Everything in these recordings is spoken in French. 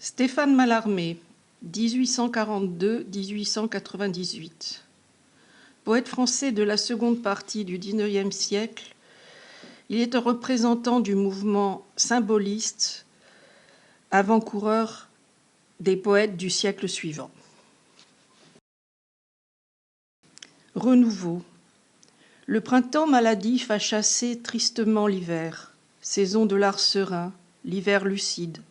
Stéphane Mallarmé, 1842-1898. Poète français de la seconde partie du XIXe siècle, il est un représentant du mouvement symboliste, avant-coureur des poètes du siècle suivant. Renouveau. Le printemps maladif a chassé tristement l'hiver, saison de l'art serein, l'hiver lucide.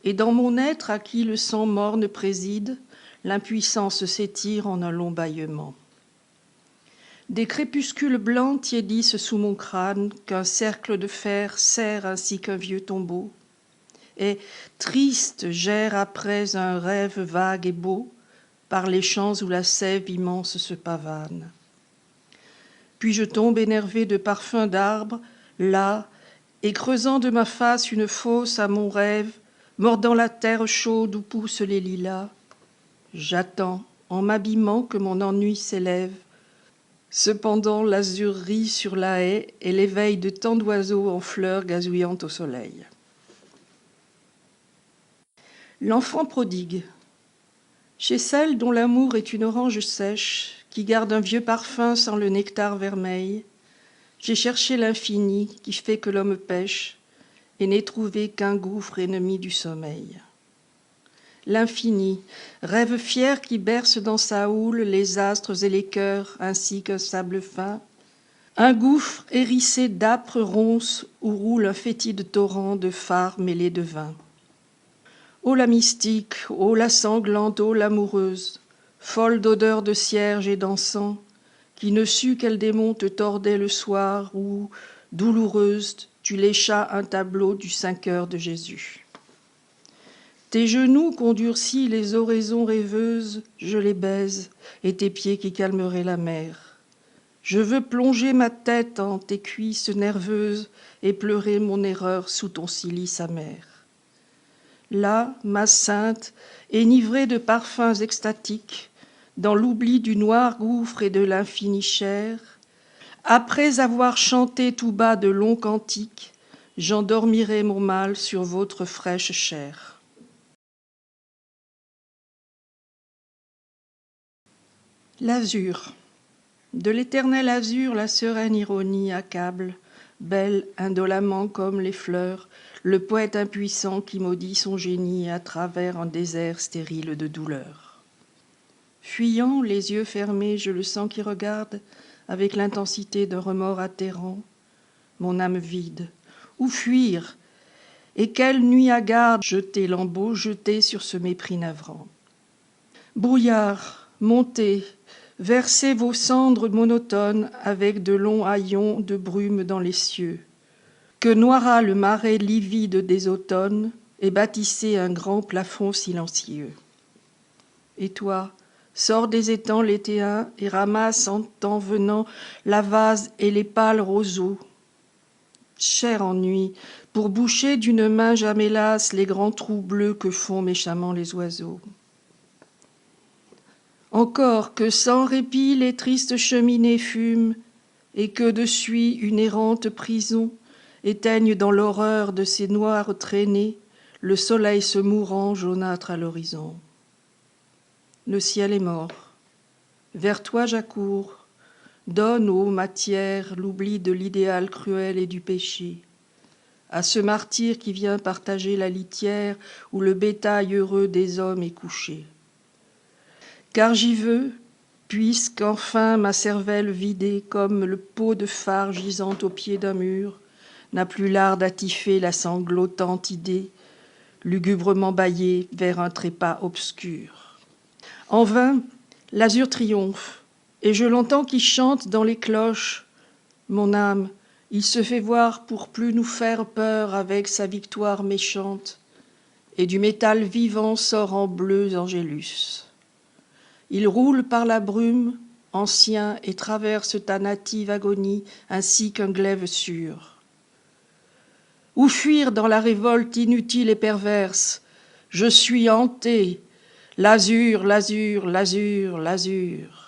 Et dans mon être à qui le sang morne préside, l'impuissance s'étire en un long bâillement. Des crépuscules blancs tiédissent sous mon crâne qu'un cercle de fer serre ainsi qu'un vieux tombeau. Et, triste, j'erre après un rêve vague et beau, par les champs où la sève immense se pavane. Puis je tombe énervé de parfums d'arbres, là, et creusant de ma face une fosse à mon rêve, mordant la terre chaude où poussent les lilas, j'attends, en m'abîmant, que mon ennui s'élève. Cependant, l'azur rit sur la haie et l'éveil de tant d'oiseaux en fleurs gazouillant au soleil. L'enfant prodigue. Chez celle dont l'amour est une orange sèche, qui garde un vieux parfum sans le nectar vermeil, j'ai cherché l'infini qui fait que l'homme pêche, et n'ai trouvé qu'un gouffre ennemi du sommeil. L'infini, rêve fier qui berce dans sa houle les astres et les cœurs ainsi qu'un sable fin, un gouffre hérissé d'âpres ronces où roule un fétide torrent de phares mêlés de vin. Ô la mystique, ô la sanglante, ô l'amoureuse, folle d'odeur de cierge et d'encens, qui ne sut quel démon te tordait le soir où, douloureuse, tu léchas un tableau du 5 heures de Jésus. Tes genoux qu'ont durcis les oraisons rêveuses, je les baise, et tes pieds qui calmeraient la mer. Je veux plonger ma tête en tes cuisses nerveuses et pleurer mon erreur sous ton cilice amer. Là, ma sainte, enivrée de parfums extatiques, dans l'oubli du noir gouffre et de l'infini chair, après avoir chanté tout bas de longs cantiques, j'endormirai mon mal sur votre fraîche chair. L'azur. De l'éternel azur, la sereine ironie accable, belle indolemment comme les fleurs, le poète impuissant qui maudit son génie à travers un désert stérile de douleur. Fuyant, les yeux fermés, je le sens qui regarde, avec l'intensité d'un remords atterrant, mon âme vide. Où fuir? Et quelle nuit hagarde jeter lambeaux, jeter sur ce mépris navrant. Brouillard, montez, versez vos cendres monotones avec de longs haillons de brume dans les cieux. Que noiera le marais livide des automnes et bâtissez un grand plafond silencieux. Et toi, sors des étangs l'étéens et ramasse en temps venant la vase et les pâles roseaux. Cher ennui, pour boucher d'une main jamais lasse les grands trous bleus que font méchamment les oiseaux. Encore que sans répit les tristes cheminées fument, et que de suie une errante prison éteigne dans l'horreur de ces noires traînées le soleil se mourant jaunâtre à l'horizon. Le ciel est mort. Vers toi j'accours. Donne, ô matière, l'oubli de l'idéal cruel et du péché. À ce martyr qui vient partager la litière où le bétail heureux des hommes est couché. Car j'y veux, puisqu'enfin ma cervelle vidée comme le pot de phare gisant au pied d'un mur n'a plus l'art d'attifer la sanglotante idée, lugubrement bâillée vers un trépas obscur. En vain, l'azur triomphe, et je l'entends qui chante dans les cloches. Mon âme, il se fait voir pour plus nous faire peur avec sa victoire méchante, et du métal vivant sort en bleus angélus. Il roule par la brume, ancien, et traverse ta native agonie ainsi qu'un glaive sûr. Où fuir dans la révolte inutile et perverse? Je suis hanté. L'azur, l'azur, l'azur, l'azur.